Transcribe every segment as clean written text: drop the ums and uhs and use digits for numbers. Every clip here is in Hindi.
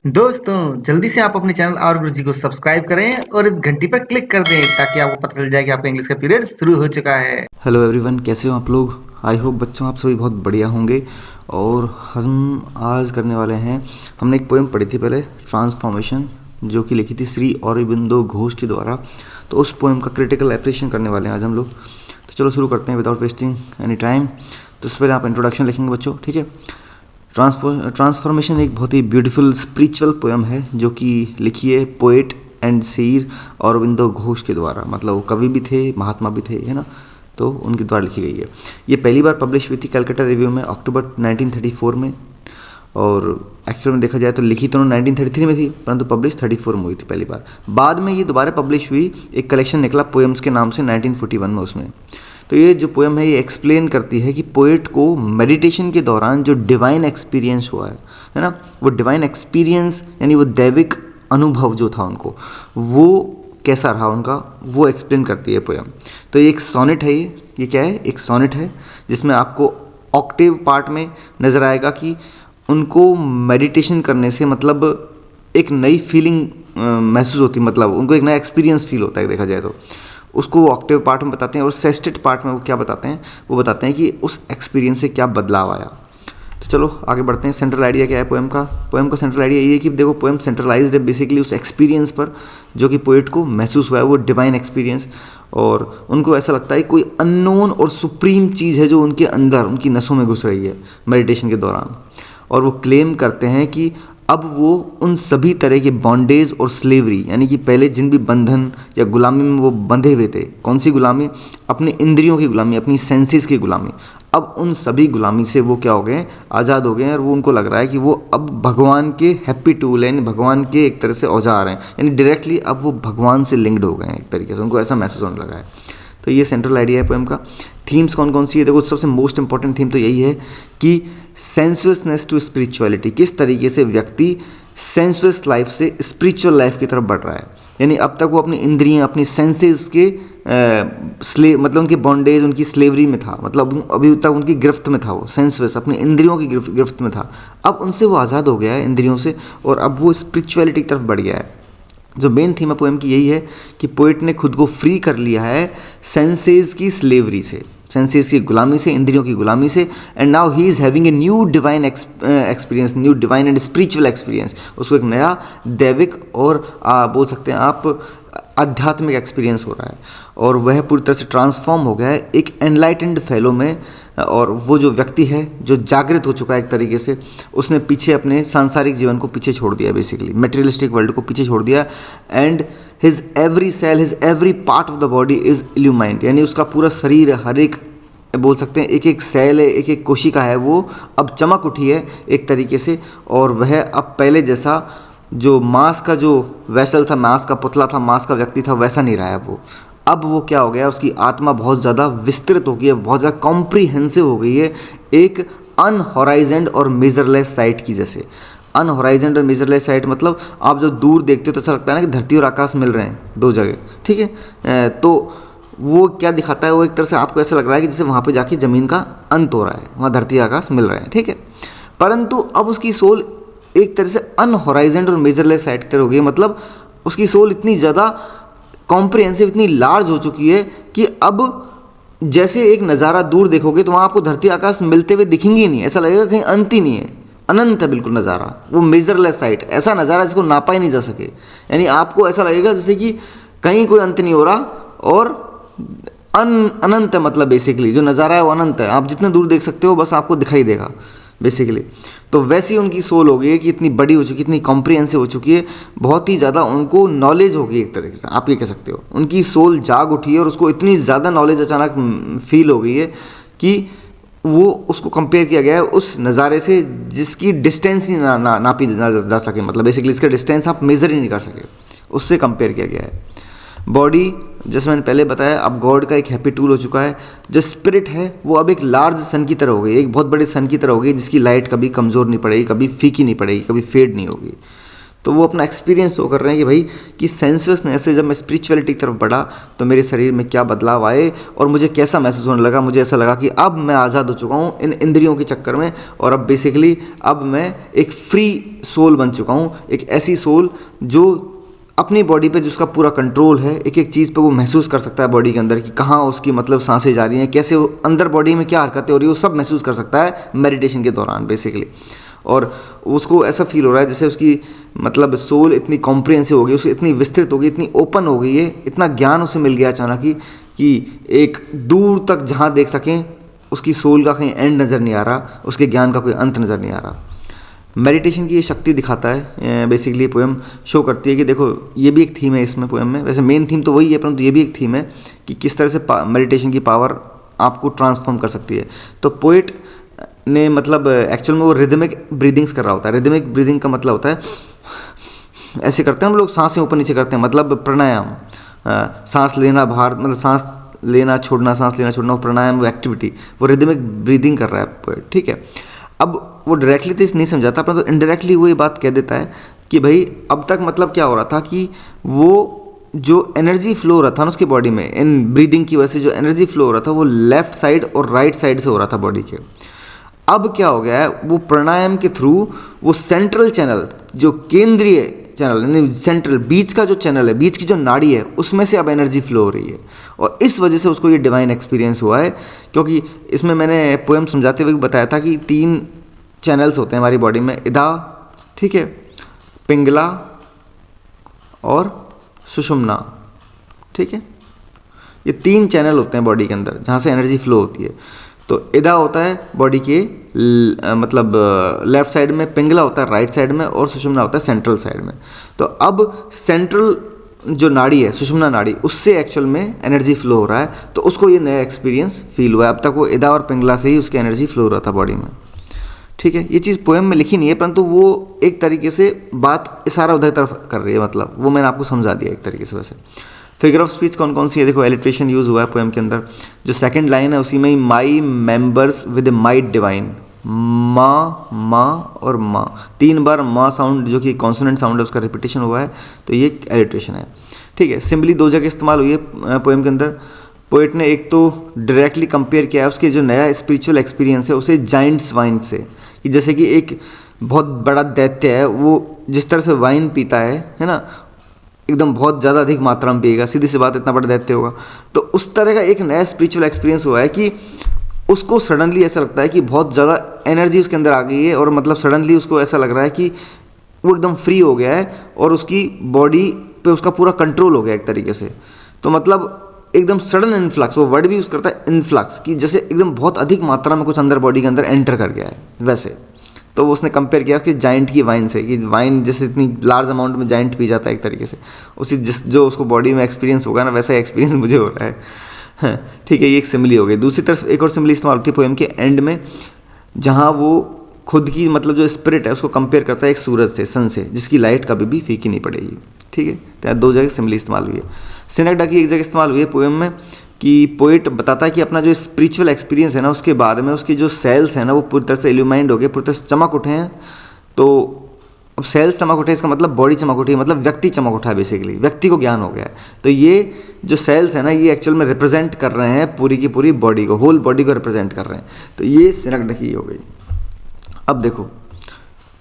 दोस्तों, जल्दी से आप अपने चैनल और गुरुजी को सब्सक्राइब करें और इस घंटी पर क्लिक कर दें ताकि आपको पता चल जाए कि आपका इंग्लिश का पीरियड शुरू हो चुका है। हेलो एवरीवन, कैसे हो आप लोग। आई होप बच्चों आप सभी बहुत बढ़िया होंगे। और हम आज करने वाले हैं, हमने एक पोएम पढ़ी थी पहले, ट्रांसफॉर्मेशन, जो कि लिखी थी श्री अरबिंदो घोष के द्वारा। तो उस पोएम का क्रिटिकल एप्रिसिएशन करने वाले हैं आज हम लोग। तो चलो शुरू करते हैं विदाउट वेस्टिंग एनी टाइम। तो उससे पहले आप इंट्रोडक्शन लिखेंगे बच्चों, ठीक है। ट्रांसफॉर्मेशन एक बहुत ही ब्यूटीफुल स्पिरिचुअल पोएम है जो कि लिखी है पोएट एंड सीर अरबिंदो घोष के द्वारा। मतलब वो कवि भी थे, महात्मा भी थे, है ना। तो उनके द्वारा लिखी गई है। ये पहली बार पब्लिश हुई थी कलकत्ता रिव्यू में अक्टूबर 1934 में। और एक्चुअल में देखा जाए तो लिखी तो 1933 में थी, परंतु पब्लिश 34 में हुई थी पहली बार। बाद में ये दोबारा पब्लिश हुई, एक कलेक्शन निकला पोएम्स के नाम से 1941 में उसमें। तो ये जो पोएम है ये एक्सप्लेन करती है कि पोएट को मेडिटेशन के दौरान जो डिवाइन एक्सपीरियंस हुआ है ना, वो डिवाइन एक्सपीरियंस यानी वो दैविक अनुभव जो था उनको, वो कैसा रहा उनका, वो एक्सप्लेन करती है पोएम। तो ये एक सोनेट है, ये क्या है, एक सोनेट है जिसमें आपको ऑक्टेव पार्ट में नज़र आएगा कि उनको मेडिटेशन करने से मतलब एक नई फीलिंग महसूस होती, मतलब उनको एक नया एक्सपीरियंस फील होता है देखा जाए तो। उसको वो ऑक्टेव पार्ट में बताते हैं। और सेस्टेट पार्ट में वो क्या बताते हैं, वो बताते हैं कि उस एक्सपीरियंस से क्या बदलाव आया। तो चलो आगे बढ़ते हैं। सेंट्रल आइडिया क्या है पोएम का। पोएम का सेंट्रल आइडिया ये है कि देखो पोएम सेंट्रलाइज्ड है बेसिकली उस एक्सपीरियंस पर जो कि पोएट को महसूस हुआ है, वो डिवाइन एक्सपीरियंस। और उनको ऐसा लगता है कोई अननोन और सुप्रीम चीज़ है जो उनके अंदर, उनकी नसों में घुस रही है मेडिटेशन के दौरान। और वो क्लेम करते हैं कि अब वो उन सभी तरह के बॉन्डेज और स्लेवरी, यानी कि पहले जिन भी बंधन या गुलामी में वो बंधे हुए थे, कौन सी गुलामी, अपने इंद्रियों की गुलामी, अपनी सेंसेस की गुलामी, अब उन सभी गुलामी से वो क्या हो गए, आज़ाद हो गए हैं। और वो उनको लग रहा है कि वो अब भगवान के हैप्पी टूल हैं, भगवान के एक तरह से औजार हैं, यानी डायरेक्टली अब वो भगवान से लिंक्ड हो गए हैं एक तरीके से, उनको ऐसा महसूस होने लगा है। तो ये सेंट्रल आइडिया है पोएम का। थीम्स कौन कौन सी है, देखो सबसे मोस्ट इंपॉर्टेंट थीम तो यही है कि सेंसुअसनेस टू स्पिरिचुअलिटी, किस तरीके से व्यक्ति सेंसुअस लाइफ से स्पिरिचुअल लाइफ की तरफ बढ़ रहा है। यानी अब तक वो अपनी इंद्रियां, अपनी सेंसेस के मतलब उनकी बॉन्डेज, उनकी स्लेवरी में था, मतलब अभी तक उनकी गिरफ्त में था, वो सेंसुअस अपनी इंद्रियों की गिरफ्त में था। अब उनसे वो आज़ाद हो गया है इंद्रियों से, और अब वो स्पिरिचुअलिटी की तरफ बढ़ गया है। जो मेन थीम है पोएम की यही है कि पोएट ने खुद को फ्री कर लिया है सेंसेस की स्लेवरी से, सेंसेस की गुलामी से, इंद्रियों की गुलामी से। And now he is having a new divine experience, new divine and spiritual experience. उसको एक नया दैविक और बोल सकते हैं आप आध्यात्मिक एक्सपीरियंस हो रहा है। और वह पूरी तरह से ट्रांसफॉर्म हो गया है एक एनलाइटेंड फेलो में। और वो जो व्यक्ति है जो जागृत हो चुका है एक तरीके से, उसने पीछे अपने सांसारिक जीवन को पीछे छोड़ दिया, बेसिकली मटेरियलिस्टिक वर्ल्ड को पीछे छोड़ दिया। And his every cell, his every part of the body is illumined, यानी उसका पूरा शरीर, हर एक बोल सकते हैं एक एक सेल है, एक एक कोशिका है, वो अब चमक उठी है एक तरीके से। और वह अब पहले जैसा जो मांस का जो वेसल था, मांस का पुतला था, मांस का व्यक्ति था, वैसा नहीं रहा है वो। अब वो क्या हो गया, उसकी आत्मा बहुत ज़्यादा विस्तृत हो गई है, बहुत ज़्यादा कॉम्प्रीहेंसिव हो गई है, एक अनहॉराइजेंड और मेजरलेस साइट की जैसे। अनहॉराइजेंड और मेजरलेस साइट मतलब आप जो दूर देखते हो तो ऐसा लगता है ना कि धरती और आकाश मिल रहे हैं दो जगह, ठीक है। तो वो क्या दिखाता है, वो एक तरह से आपको ऐसा लग रहा है कि जैसे वहाँ पे जाके ज़मीन का अंत हो रहा है, वहाँ धरती आकाश मिल रहे हैं, ठीक है। परंतु अब उसकी सोल एक तरह से अनहॉराइजेंड और मेजरलेस साइट की तरह हो गई, मतलब उसकी सोल इतनी ज़्यादा कॉम्प्रिहेंसिव, इतनी लार्ज हो चुकी है कि अब जैसे एक नज़ारा दूर देखोगे तो वहाँ आपको धरती आकाश मिलते हुए दिखेंगे ही नहीं, ऐसा लगेगा कहीं अंत ही नहीं है, अनंत है बिल्कुल नज़ारा। वो मेजरलेस साइट, ऐसा नज़ारा जिसको नापा ही नहीं जा सके, यानी आपको ऐसा लगेगा जैसे कि कहीं कोई अंत नहीं हो रहा और अनंत है, मतलब बेसिकली जो नज़ारा है वो अनंत है, आप जितने दूर देख सकते हो बस आपको दिखाई देगा बेसिकली। तो वैसी उनकी सोल हो गई है कि इतनी बड़ी हो चुकी है, इतनी कॉम्प्रिहेंसिव हो चुकी है, बहुत ही ज़्यादा उनको नॉलेज हो गई एक तरीके से, आप ये कह सकते हो। उनकी सोल जाग उठी है और उसको इतनी ज़्यादा नॉलेज अचानक फील हो गई है कि वो उसको कंपेयर किया गया है उस नज़ारे से जिसकी डिस्टेंस ही नापी जा सके, मतलब बेसिकली इसका डिस्टेंस आप मेज़र ही नहीं कर सके, उससे कंपेयर किया गया है। बॉडी जैसे मैंने पहले बताया अब गॉड का एक हैप्पी टूल हो चुका है। जो स्पिरिट है वो अब एक लार्ज सन की तरह हो गई, एक बहुत बड़े सन की तरह हो गई जिसकी लाइट कभी कमज़ोर नहीं पड़ेगी, कभी फीकी नहीं पड़ेगी, कभी फेड नहीं होगी। तो वो अपना एक्सपीरियंस शो कर रहे हैं कि भाई कि सेंसलेसनेस से जब मैं स्पिरिचुअलिटी की तरफ बढ़ा तो मेरे शरीर में क्या बदलाव आए और मुझे कैसा महसूस होने लगा। मुझे ऐसा लगा कि अब मैं आज़ाद हो चुका हूँ इन इंद्रियों के चक्कर में, और अब बेसिकली अब मैं एक फ्री सोल बन चुका हूँ, एक ऐसी सोल जो अपनी बॉडी पे जिसका पूरा कंट्रोल है, एक एक चीज़ पे वो महसूस कर सकता है बॉडी के अंदर कि कहाँ उसकी मतलब सांसें जा रही हैं, कैसे वो अंदर बॉडी में क्या हरकतें हो रही है, वो सब महसूस कर सकता है मेडिटेशन के दौरान बेसिकली। और उसको ऐसा फील हो रहा है जैसे उसकी मतलब सोल इतनी कॉम्प्रिहेंसिव हो गई, उसकी इतनी विस्तृत हो गई, इतनी ओपन हो गई है, इतना ज्ञान उसे मिल गया अचानक ही कि एक दूर तक जहाँ देख सकें उसकी सोल का कहीं एंड नज़र नहीं आ रहा, उसके ज्ञान का कोई अंत नज़र नहीं आ रहा। मेडिटेशन की ये शक्ति दिखाता है बेसिकली। पोएम शो करती है कि देखो ये भी एक थीम है इसमें पोएम में, वैसे मेन थीम तो वही है परंतु ये भी एक थीम है कि किस तरह से मेडिटेशन की पावर आपको ट्रांसफॉर्म कर सकती है। तो पोएट ने मतलब एक्चुअल में वो रिदमिक ब्रीदिंग्स कर रहा होता है। रिदमिक ब्रीदिंग का मतलब होता है ऐसे करते हैं हम लोग, सांसें ऊपर नीचे करते हैं, मतलब प्राणायाम, सांस लेना बाहर, मतलब सांस लेना छोड़ना, सांस लेना छोड़ना, वो प्राणायाम, वो एक्टिविटी, वो रिदमिक ब्रीदिंग कर रहा है पोएट, ठीक है। अब वो डायरेक्टली तो नहीं समझाता परंतु तो इनडायरेक्टली वो ये बात कह देता है कि भाई अब तक मतलब क्या हो रहा था कि वो जो एनर्जी फ्लो हो रहा था ना उसकी बॉडी में, इन ब्रीदिंग की वजह से जो एनर्जी फ्लो हो रहा था वो लेफ्ट साइड और राइट साइड से हो रहा था बॉडी के। अब क्या हो गया है, वो प्राणायाम के थ्रू वो सेंट्रल चैनल, जो केंद्रीय चैनल यानी सेंट्रल बीच का जो चैनल है, बीच की जो नाड़ी है, उसमें से अब एनर्जी फ्लो हो रही है और इस वजह से उसको ये डिवाइन एक्सपीरियंस हुआ है। क्योंकि इसमें मैंने पोएम समझाते हुए बताया था कि 3 चैनल्स होते हैं हमारी बॉडी में, इदा, ठीक है, पिंगला और सुषुम्ना, ठीक है। ये 3 चैनल होते हैं बॉडी के अंदर जहाँ से एनर्जी फ्लो होती है। तो इदा होता है बॉडी के मतलब लेफ्ट साइड में, पिंगला होता है राइट साइड में और सुषुम्ना होता है सेंट्रल साइड में। तो अब सेंट्रल जो नाड़ी है, सुषुम्ना नाड़ी, उससे एक्चुअल में एनर्जी फ्लो हो रहा है, तो उसको ये नया एक्सपीरियंस फील हुआ है। अब तक वो इदा और पिंगला से ही उसकी एनर्जी फ्लो हो रहा था बॉडी में, ठीक है। ये चीज़ पोएम में लिखी नहीं है परंतु वो एक तरीके से बात इशारा उधर तरफ कर रही है, मतलब वो मैंने आपको समझा दिया एक तरीके से। वैसे फिगर ऑफ स्पीच कौन कौन सी है, देखो एलिट्रेशन यूज़ हुआ है पोएम के अंदर। जो सेकंड लाइन है उसी में ही माई मेंबर्स विद माइट डिवाइन, माँ और माँ, 3 बार माँ साउंड जो कि कॉन्सोनेंट साउंड है उसका रिपीटेशन हुआ है, तो ये एलिट्रेशन है, ठीक है। सिंबली 2 जगह इस्तेमाल हुई है पोएम के अंदर। पोएट ने एक तो डायरेक्टली कंपेयर किया है उसके जो नया स्पिरिचुअल एक्सपीरियंस है उसे जाइंट्स वाइन से, कि जैसे कि एक बहुत बड़ा दैत्य है, वो जिस तरह से वाइन पीता है ना, एकदम बहुत ज़्यादा अधिक मात्रा में पिएगा, सीधी सी बात, इतना बड़ा दैत्य होगा। तो उस तरह का एक नया स्पिरिचुअल एक्सपीरियंस हुआ है कि उसको सडनली ऐसा लगता है कि बहुत ज़्यादा एनर्जी उसके अंदर आ गई है और मतलब सडनली उसको ऐसा लग रहा है कि वो एकदम फ्री हो गया है और उसकी बॉडी पे उसका पूरा कंट्रोल हो गया एक तरीके से। तो मतलब एकदम सडन इन्फ्लक्स, वो वर्ड भी यूज़ करता है इन्फ्लक्स, कि जैसे एकदम बहुत अधिक मात्रा में कुछ अंदर बॉडी के अंदर एंटर कर गया है वैसे। तो उसने कंपेयर किया कि जाइंट की वाइन से, कि वाइन जैसे इतनी लार्ज अमाउंट में जाइंट पी जाता है एक तरीके से, उसी जो उसको बॉडी में एक्सपीरियंस होगा ना वैसा एक्सपीरियंस मुझे हो रहा है, हाँ, ठीक है। ये एक सिमिली हो गई। दूसरी तरफ एक और सिमिली इस्तेमाल होती है पोएम के एंड में, जहाँ वो खुद की मतलब जो स्पिरिट है उसको कंपेयर करता है एक सूरज से, सन से, जिसकी लाइट कभी भी फीकी नहीं पड़ेगी, ठीक है। तो यहाँ 2 जगह सिमिली इस्तेमाल हुई है। सिनेक्डा की एक जगह इस्तेमाल हुई है पोएम में कि पोएट बताता है कि अपना जो स्पिरिचुअल एक्सपीरियंस है ना उसके बाद में उसके जो सेल्स हैं ना वो पूरी तरह से इल्यूमाइंड हो गए, पूरी तरह से चमक उठे हैं। तो अब सेल्स चमक उठे इसका मतलब बॉडी चमक उठी, मतलब व्यक्ति चमक उठा है, बेसिकली व्यक्ति को ज्ञान हो गया है। तो ये जो सेल्स है ना ये एक्चुअल में रिप्रेजेंट कर रहे हैं पूरी की पूरी बॉडी को, होल बॉडी को रिप्रेजेंट कर रहे हैं। तो ये सिनेक्डा की हो गई। अब देखो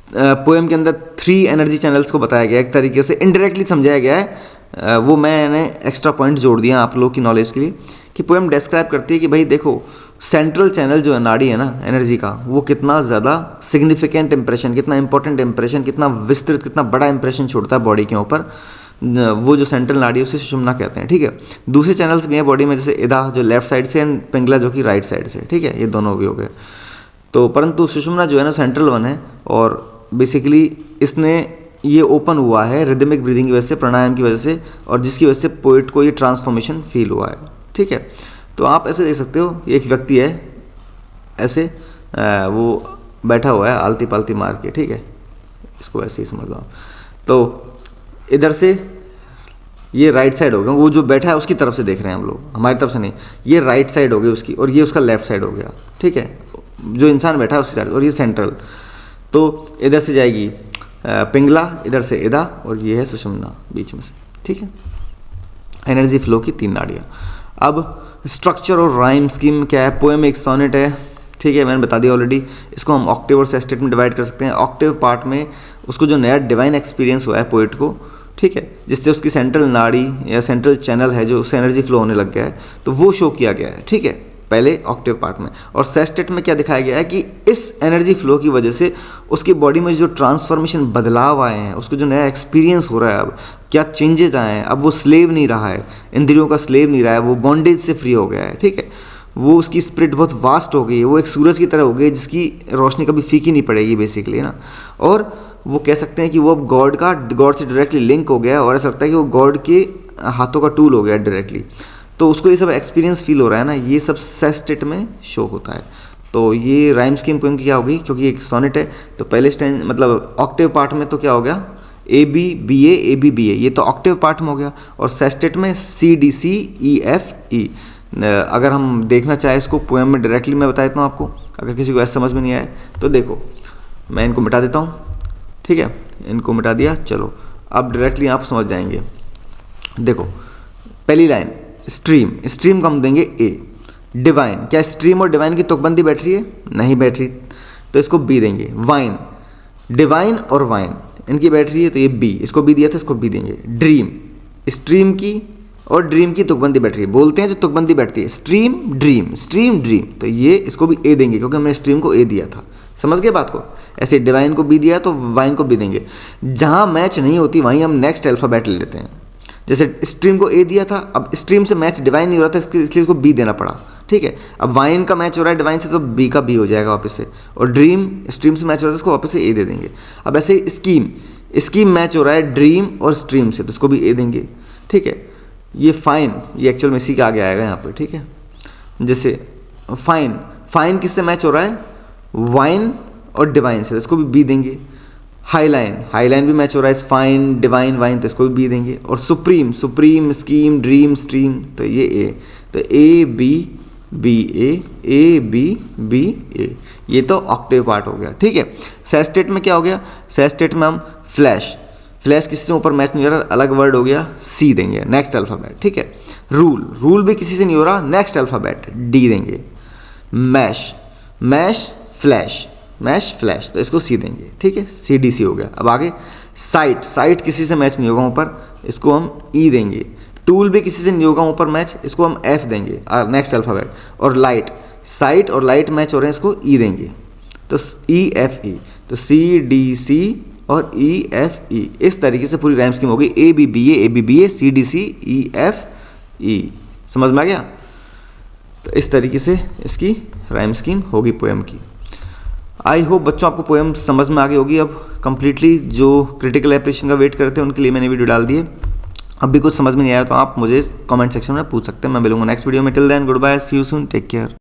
पोएम के अंदर 3 एनर्जी चैनल्स को बताया गया, एक तरीके से इनडायरेक्टली समझाया गया है, वो मैंने एक्स्ट्रा पॉइंट जोड़ दिया आप लोग की नॉलेज के लिए, कि पोएम डिस्क्राइब करती है कि भाई देखो सेंट्रल चैनल जो है नाड़ी है ना एनर्जी का, वो कितना ज़्यादा सिग्निफिकेंट इंप्रेशन, कितना इंपॉर्टेंट इंप्रेशन, कितना विस्तृत, कितना बड़ा इंप्रेशन छोड़ता है बॉडी के ऊपर। वो जो सेंट्रल नाड़ी है उसे सुषुम्ना कहते हैं, ठीक है। दूसरे चैनल्स भी हैं बॉडी में, जैसे इदा जो लेफ्ट साइड से एंड पिंगला जो कि राइट साइड से, ठीक है, ये दोनों भी हो गए। तो परंतु सुषुम्ना जो है ना सेंट्रल वन है और बेसिकली इसने ये ओपन हुआ है रिदमिक ब्रीदिंग की वजह से, प्राणायाम की वजह से, और जिसकी वजह से पोएट को ये ट्रांसफॉर्मेशन फील हुआ है, ठीक है। तो आप ऐसे देख सकते हो, एक व्यक्ति है ऐसे वो बैठा हुआ है आलती पालती मार के, ठीक है, इसको ऐसे ही समझ लो आप। तो इधर से ये राइट साइड हो गया, वो जो बैठा है उसकी तरफ से देख रहे हैं हम लोग, हमारी तरफ से नहीं, ये राइट साइड हो गई उसकी और ये उसका लेफ्ट साइड हो गया, ठीक है, जो इंसान बैठा है उसकी साइड, और ये सेंट्रल। तो इधर से जाएगी पिंगला, इधर से इदा, और ये है सुषुम्ना बीच में से, ठीक है। एनर्जी फ्लो की 3 नाड़ियाँ। अब स्ट्रक्चर और राइम स्कीम क्या है। पोएम एक सोनेट है, ठीक है, मैंने बता दिया ऑलरेडी। इसको हम ऑक्टेव और सेस्टेट में डिवाइड कर सकते हैं। ऑक्टेव पार्ट में उसको जो नया डिवाइन एक्सपीरियंस हुआ है पोइट को, ठीक है, जिससे उसकी सेंट्रल नाड़ी या सेंट्रल चैनल है जो उससे एनर्जी फ्लो होने लग गया है, तो वो शो किया गया है, ठीक है, पहले ऑक्टेव पार्ट में। और सेस्टेट में क्या दिखाया गया है कि इस एनर्जी फ्लो की वजह से उसकी बॉडी में जो ट्रांसफॉर्मेशन, बदलाव आए हैं, उसको जो नया एक्सपीरियंस हो रहा है, अब क्या चेंजेज आए हैं, अब वो स्लेव नहीं रहा है, इंद्रियों का स्लेव नहीं रहा है, वो बॉन्डेज से फ्री हो गया है, ठीक है। वो उसकी स्पिरिट बहुत वास्ट हो गई है, वो एक सूरज की तरह हो गई जिसकी रोशनी कभी फीकी नहीं पड़ेगी बेसिकली ना। और वो कह सकते हैं कि वो अब गॉड से डायरेक्टली लिंक हो गया, और ऐसा लगता है कि वो गॉड के हाथों का टूल हो गया डायरेक्टली। तो उसको ये सब एक्सपीरियंस फील हो रहा है ना, ये सब सेस्टेट में शो होता है। तो ये राइम स्कीम पोएम की क्या होगी, क्योंकि एक सोनेट है तो पहले स्टैंड मतलब ऑक्टेव पार्ट में तो क्या हो गया, ए बी बी ए, ये तो ऑक्टेव पार्ट में हो गया। और सेस्टेट में सी डी सी ई एफ ई। अगर हम देखना चाहें इसको पोएम में डायरेक्टली, मैं बता देता हूँ आपको, अगर किसी को ऐसा समझ में नहीं आए तो देखो, मैं इनको मिटा देता हूँ, ठीक है, इनको मिटा दिया। चलो अब डायरेक्टली आप समझ जाएंगे। देखो पहली लाइन स्ट्रीम, स्ट्रीम को हम देंगे ए। डिवाइन, क्या स्ट्रीम और डिवाइन की तुकबंदी बैठ रही है, नहीं बैठ रही, तो इसको बी देंगे। वाइन, डिवाइन और वाइन इनकी बैठ रही है तो ये बी, इसको बी दिया था, इसको बी देंगे। ड्रीम, स्ट्रीम की और ड्रीम की तुकबंदी बैठ रही है, बोलते हैं जो तुकबंदी बैठती है, स्ट्रीम ड्रीम, स्ट्रीम ड्रीम, तो ये इसको भी ए देंगे क्योंकि हमने स्ट्रीम को ए दिया था। समझ गए बात को। ऐसे डिवाइन को बी दिया तो वाइन को बी देंगे। जहाँ मैच नहीं होती वहीं हम नेक्स्ट अल्फ़ाबेट ले लेते हैं। जैसे स्ट्रीम को ए दिया था, अब स्ट्रीम से मैच डिवाइन नहीं हो रहा था, इसलिए इसको बी देना पड़ा, ठीक है। अब वाइन का मैच हो रहा है डिवाइन से तो बी का बी हो जाएगा वापस से, और ड्रीम स्ट्रीम से मैच हो रहा है इसको वापस से ए दे देंगे। अब ऐसे स्कीम, स्कीम मैच हो रहा है ड्रीम और स्ट्रीम से तो इसको भी ए देंगे, ठीक है। ये फाइन, ये एक्चुअल में इसी के आगे आएगा यहाँ पर, ठीक है। जैसे फाइन, फाइन किससे मैच हो रहा है, वाइन और डिवाइन से, इसको भी बी देंगे। हाईलाइन, हाईलाइन भी मैच हो रहा है फाइन डिवाइन वाइन, तो इसको भी बी देंगे। और supreme, supreme scheme dream stream, तो ये ए, तो A B B A B B A, ये तो ऑक्टेव पार्ट हो गया, ठीक है। सेस्टेट में क्या हो गया, सेस्टेट में हम फ्लैश, फ्लैश किसी से ऊपर मैच नहीं हो रहा, अलग वर्ड हो गया, सी देंगे नेक्स्ट अल्फ़ाबेट, ठीक है। रूल, रूल भी किसी से नहीं हो रहा, नेक्स्ट अल्फ़ाबेट डी देंगे। Mash, mash flash, mash flash, तो इसको सी देंगे, ठीक है, सी डी सी हो गया। अब आगे साइट, साइट किसी से मैच नहीं होगा ऊपर, इसको हम ई देंगे। टूल भी किसी से नहीं होगा ऊपर मैच, इसको हम एफ देंगे नेक्स्ट अल्फ़ाबेट। और लाइट, साइट और लाइट मैच हो रहे हैं, इसको ई देंगे, तो ई एफ ई, तो सी डी सी और ई एफ ई। इस तरीके से पूरी राइम स्कीम होगी, A B B A C D C E F E. समझ में आ गया। तो इस तरीके से इसकी राइम स्कीम होगी पोएम की। आई होप बच्चों आपको पोएम समझ में आ गई होगी। अब कंप्लीटली जो क्रिटिकल एप्रिसिएशन का वेट करते हैं उनके लिए मैंने वीडियो डाल दी है। अब भी कुछ समझ में नहीं आया तो आप मुझे कमेंट सेक्शन में पूछ सकते हैं, मैं मिलूंगा नेक्स्ट वीडियो में। Till then goodbye, see you soon, take care.